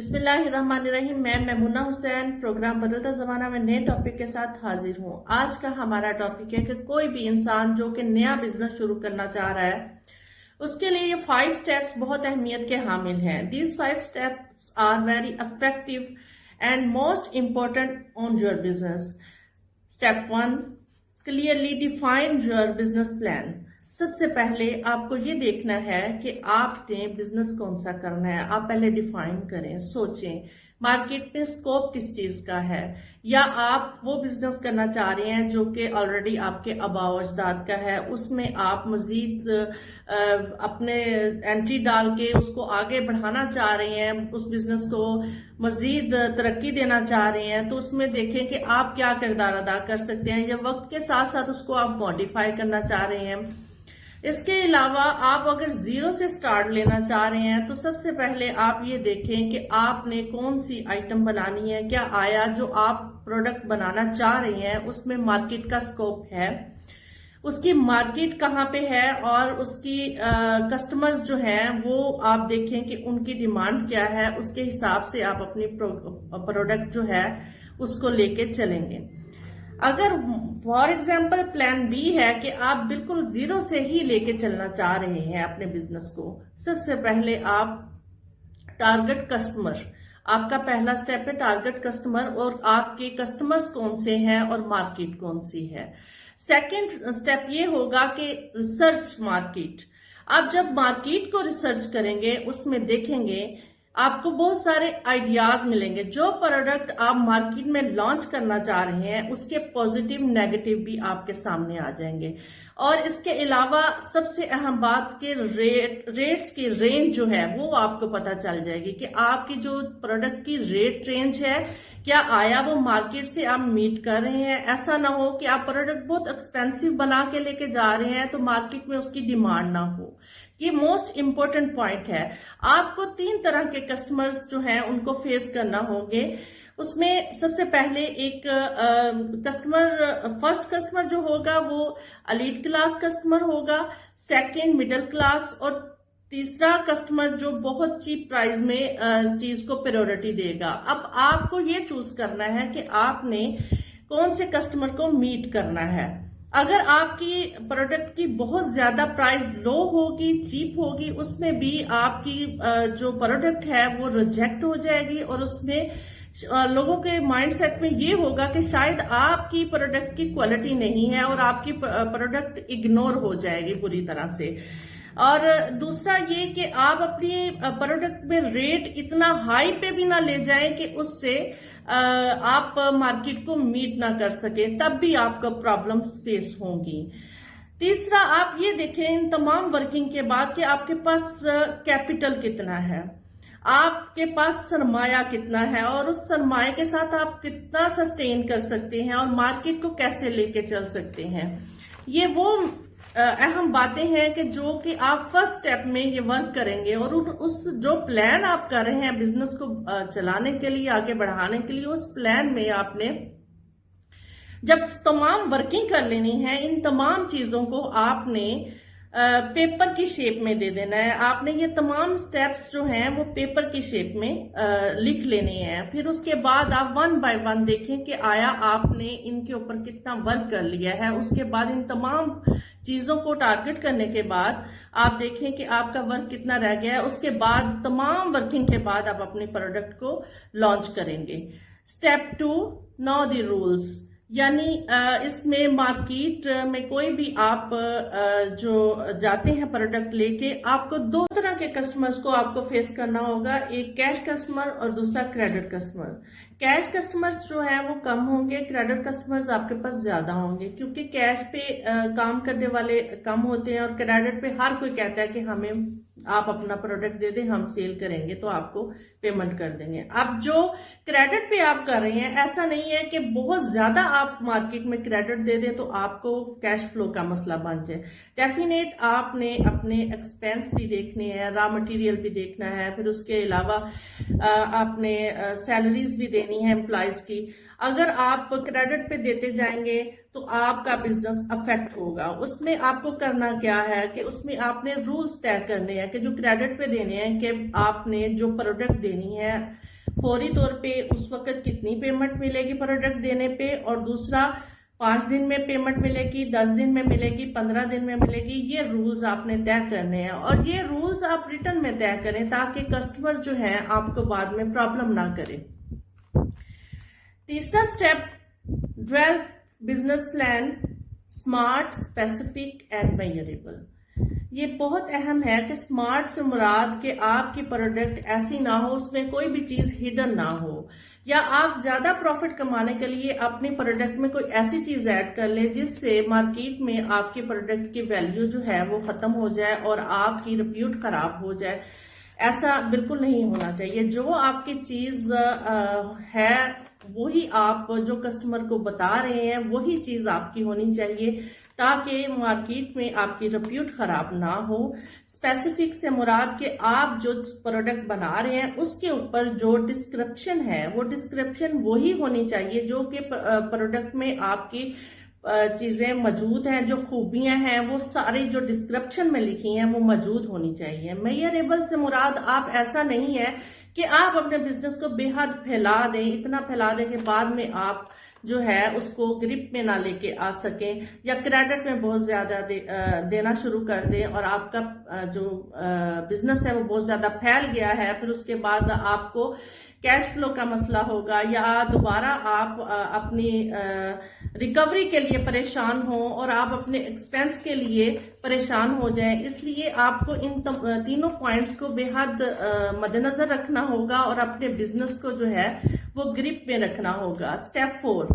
बिस्मिल्लाहिर्रहमानिर्रहीम। मैं मैमुना हुसैन प्रोग्राम बदलता ज़माना में नए टॉपिक के साथ हाजिर हूँ। आज का हमारा टॉपिक है कि कोई भी इंसान जो कि नया बिजनेस शुरू करना चाह रहा है उसके लिए ये 5 स्टेप्स बहुत अहमियत के हामिल हैं। These 5 steps are very effective and most important on your business. Step 1, clearly define your business plan. सबसे पहले आपको ये देखना है कि आपने बिजनेस कौन सा करना है। आप पहले डिफाइन करें, सोचें मार्केट में स्कोप किस चीज का है, या आप वो बिजनेस करना चाह रहे हैं जो कि ऑलरेडी आपके आबाओ अजदाद का है, उसमें आप मजीद अपने एंट्री डाल के उसको आगे बढ़ाना चाह रहे हैं, उस बिजनेस को मजीद तरक्की देना चाह रहे हैं, तो उसमें देखें कि आप क्या किरदार अदा कर सकते हैं, या वक्त के साथ साथ उसको आप मॉडिफाई करना चाह रहे हैं। इसके अलावा आप अगर जीरो से स्टार्ट लेना चाह रहे हैं तो सबसे पहले आप ये देखें कि आपने कौन सी आइटम बनानी है, क्या आया जो आप प्रोडक्ट बनाना चाह रहे हैं उसमें मार्केट का स्कोप है, उसकी मार्केट कहाँ पे है, और उसकी कस्टमर्स जो हैं वो आप देखें कि उनकी डिमांड क्या है। उसके हिसाब से आप अपनी प्रोडक्ट जो है उसको लेके चलेंगे। अगर फॉर एग्जाम्पल प्लान बी है कि आप बिल्कुल जीरो से ही लेके चलना चाह रहे हैं अपने बिजनेस को, सबसे पहले आप टारगेट कस्टमर, आपका पहला स्टेप है टारगेट कस्टमर, और आपके कस्टमर्स कौन से हैं और मार्केट कौन सी है। सेकंड स्टेप ये होगा कि रिसर्च मार्केट। आप जब मार्केट को रिसर्च करेंगे उसमें देखेंगे आपको बहुत सारे आइडियाज मिलेंगे। जो प्रोडक्ट आप मार्केट में लॉन्च करना चाह रहे हैं उसके पॉजिटिव नेगेटिव भी आपके सामने आ जाएंगे। और इसके अलावा सबसे अहम बात के रेट्स की रेंज जो है वो आपको पता चल जाएगी कि आपकी जो प्रोडक्ट की रेट रेंज है, क्या आया वो मार्केट से आप मीट कर रहे हैं। ऐसा ना हो कि आप प्रोडक्ट बहुत एक्सपेंसिव बना के लेके जा रहे हैं तो मार्केट में उसकी डिमांड ना हो। ये मोस्ट इम्पोर्टेंट पॉइंट है। आपको 3 तरह के कस्टमर्स जो हैं उनको फेस करना होंगे। उसमें सबसे पहले एक फर्स्ट कस्टमर जो होगा वो एलीट क्लास कस्टमर होगा, सेकंड मिडिल क्लास, और तीसरा कस्टमर जो बहुत चीप प्राइस में चीज को प्रायोरिटी देगा। अब आपको ये चूज करना है कि आपने कौन से कस्टमर को मीट करना है। अगर आपकी प्रोडक्ट की बहुत ज्यादा प्राइस लो होगी, चीप होगी, उसमें भी आपकी जो प्रोडक्ट है वो रिजेक्ट हो जाएगी, और उसमें लोगों के माइंडसेट में ये होगा कि शायद आपकी प्रोडक्ट की क्वालिटी नहीं है और आपकी प्रोडक्ट इग्नोर हो जाएगी पूरी तरह से। और दूसरा ये कि आप अपनी प्रोडक्ट में रेट इतना हाई पे भी ना ले जाएं कि उससे आप मार्केट को मीट ना कर सके, तब भी आपको प्रॉब्लम्स फेस होंगी। तीसरा आप ये देखें इन तमाम वर्किंग के बाद कि आपके पास कैपिटल कितना है, आपके पास सरमाया कितना है, और उस सरमाए के साथ आप कितना सस्टेन कर सकते हैं और मार्केट को कैसे लेके चल सकते हैं। ये वो अहम बातें हैं कि जो कि आप फर्स्ट स्टेप में ये वर्क करेंगे, और उस जो प्लान आप कर रहे हैं बिजनेस को चलाने के लिए, आगे बढ़ाने के लिए, उस प्लान में आपने जब तमाम वर्किंग कर लेनी है, इन तमाम चीजों को आपने पेपर की शेप में दे देना है। आपने ये तमाम स्टेप्स जो हैं वो पेपर की शेप में लिख लेने हैं। फिर उसके बाद आप 1 बाय 1 देखें कि आया आपने इनके ऊपर कितना वर्क कर लिया है। उसके बाद इन तमाम चीजों को टारगेट करने के बाद आप देखें कि आपका वर्क कितना रह गया है। उसके बाद तमाम वर्किंग के बाद आप अपने प्रोडक्ट को लॉन्च करेंगे। स्टेप 2, नो द रूल्स, यानी इसमें मार्केट में कोई भी आप जो जाते हैं प्रोडक्ट लेके, आपको 2 तरह के कस्टमर्स को आपको फेस करना होगा, एक कैश कस्टमर और दूसरा क्रेडिट कस्टमर। कैश कस्टमर्स जो है वो कम होंगे, क्रेडिट कस्टमर्स आपके पास ज्यादा होंगे, क्योंकि कैश पे काम करने वाले कम होते हैं और क्रेडिट पे हर कोई कहता है कि हमें आप अपना प्रोडक्ट दे दें, हम सेल करेंगे तो आपको पेमेंट कर देंगे। अब जो क्रेडिट पे आप कर रहे हैं, ऐसा नहीं है कि बहुत ज्यादा आप मार्केट में क्रेडिट दे दें तो आपको कैश फ्लो का मसला बन जाए। डेफिनेट आपने अपने एक्सपेंस भी देखने हैं, रॉ मटेरियल भी देखना है, फिर उसके अलावा आपने सैलरीज भी देनी है एम्प्लॉयज की। अगर आप क्रेडिट पे देते जाएंगे तो आपका बिजनेस अफेक्ट होगा। उसमें आपको करना क्या है कि उसमें आपने रूल्स तय करने हैं कि जो क्रेडिट पे देने हैं, कि आपने जो प्रोडक्ट देनी है फौरी तौर पे उस वक्त कितनी पेमेंट मिलेगी प्रोडक्ट देने पे, और दूसरा 5 दिन में पेमेंट मिलेगी, 10 दिन में मिलेगी, 15 दिन में मिलेगी। ये रूल्स आपने तय करने हैं और ये रूल्स आप रिटर्न में तय करें ताकि कस्टमर जो है आपको बाद में प्रॉब्लम ना करे। तीसरा step, develop business plan smart, specific and measurable. ये बहुत अहम है कि स्मार्ट से मुराद कि आपकी प्रोडक्ट ऐसी ना हो, उसमें कोई भी चीज हिडन ना हो, या आप ज्यादा प्रॉफिट कमाने के लिए अपनी प्रोडक्ट में कोई ऐसी चीज ऐड कर ले जिससे मार्केट में आपकी प्रोडक्ट की वैल्यू जो है वो खत्म हो जाए और आपकी रिप्यूट खराब हो जाए। ऐसा बिल्कुल नहीं होना चाहिए। जो आपकी चीज है वही आप जो कस्टमर को बता रहे हैं वही चीज आपकी होनी चाहिए ताकि मार्केट में आपकी रिप्यूट खराब ना हो। स्पेसिफिक से मुराद कि आप जो प्रोडक्ट बना रहे हैं उसके ऊपर जो डिस्क्रिप्शन है वो डिस्क्रिप्शन वही होनी चाहिए जो कि प्रोडक्ट में आपकी चीजें मौजूद हैं, जो खूबियां हैं वो सारी जो डिस्क्रिप्शन में लिखी हैं वो मौजूद होनी चाहिए। मेजरेबल से मुराद आप ऐसा नहीं है कि आप अपने बिजनेस को बेहद फैला दें, इतना फैला दें कि बाद में आप जो है उसको ग्रिप में ना लेके आ सकें या क्रेडिट में बहुत ज्यादा देना शुरू कर दें और आपका जो बिजनेस है वो बहुत ज्यादा फैल गया है, फिर उसके बाद आपको कैश फ्लो का मसला होगा या दोबारा आप अपनी रिकवरी के लिए परेशान हो और आप अपने एक्सपेंस के लिए परेशान हो जाएं। इसलिए आपको इन तीनों पॉइंट्स को बेहद मद्देनजर रखना होगा और अपने बिजनेस को जो है वो ग्रिप में रखना होगा। स्टेप 4,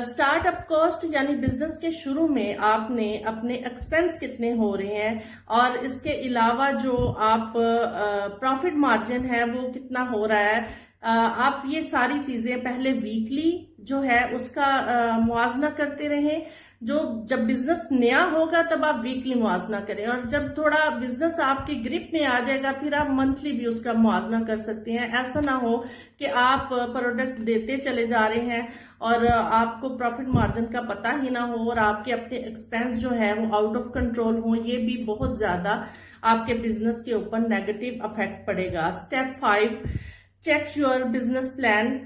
स्टार्टअप कॉस्ट, यानी बिजनेस के शुरू में आपने अपने एक्सपेंस कितने हो रहे हैं और इसके अलावा जो आप प्रॉफिट मार्जिन है वो कितना हो रहा है। आप ये सारी चीजें पहले वीकली जो है उसका मुआवजा करते रहें। जब बिजनेस नया होगा तब आप वीकली मुआवजा करें और जब थोड़ा बिजनेस आपकी ग्रिप में आ जाएगा फिर आप मंथली भी उसका मुआवजा कर सकते हैं। ऐसा ना हो कि आप प्रोडक्ट देते चले जा रहे हैं और आपको प्रॉफिट मार्जिन का पता ही ना हो और आपके अपने एक्सपेंस जो है वो आउट ऑफ कंट्रोल हो। ये भी बहुत ज्यादा आपके बिजनेस के ऊपर नेगेटिव इफेक्ट पड़ेगा। Step 5, check your business plan,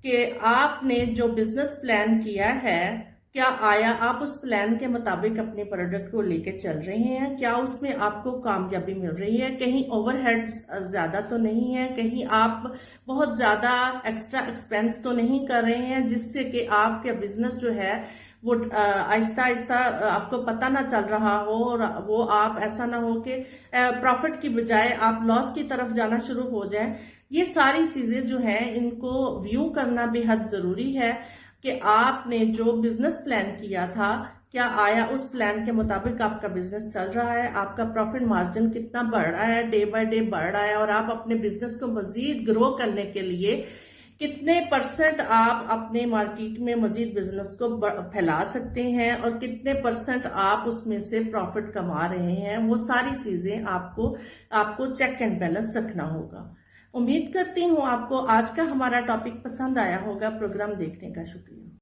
कि आपने जो बिजनेस प्लान किया है क्या आया आप उस प्लान के मुताबिक अपने प्रोडक्ट को लेके चल रहे हैं, क्या उसमें आपको कामयाबी मिल रही है, कहीं ओवरहेड्स ज्यादा तो नहीं है, कहीं आप बहुत ज्यादा एक्स्ट्रा एक्सपेंस तो नहीं कर रहे हैं जिससे कि आपके बिजनेस जो है वो आहिस्ता आहिस्ता आपको पता ना चल रहा हो और वो आप ऐसा ना हो कि प्रॉफिट की बजाय आप लॉस की तरफ जाना शुरू हो जाए। ये सारी चीजें जो है इनको व्यू करना बेहद जरूरी है कि आपने जो बिजनेस प्लान किया था क्या आया उस प्लान के मुताबिक आपका बिजनेस चल रहा है, आपका प्रॉफिट मार्जिन कितना बढ़ रहा है, डे बाय डे बढ़ रहा है और आप अपने बिजनेस को मजीद ग्रो करने के लिए कितने % आप अपने मार्केट में मजीद बिजनेस को फैला सकते हैं और कितने % आप उसमें से प्रॉफिट कमा रहे हैं। वो सारी चीजें आपको चेक एंड बैलेंस रखना होगा। उम्मीद करती हूँ आपको आज का हमारा टॉपिक पसंद आया होगा। प्रोग्राम देखने का शुक्रिया।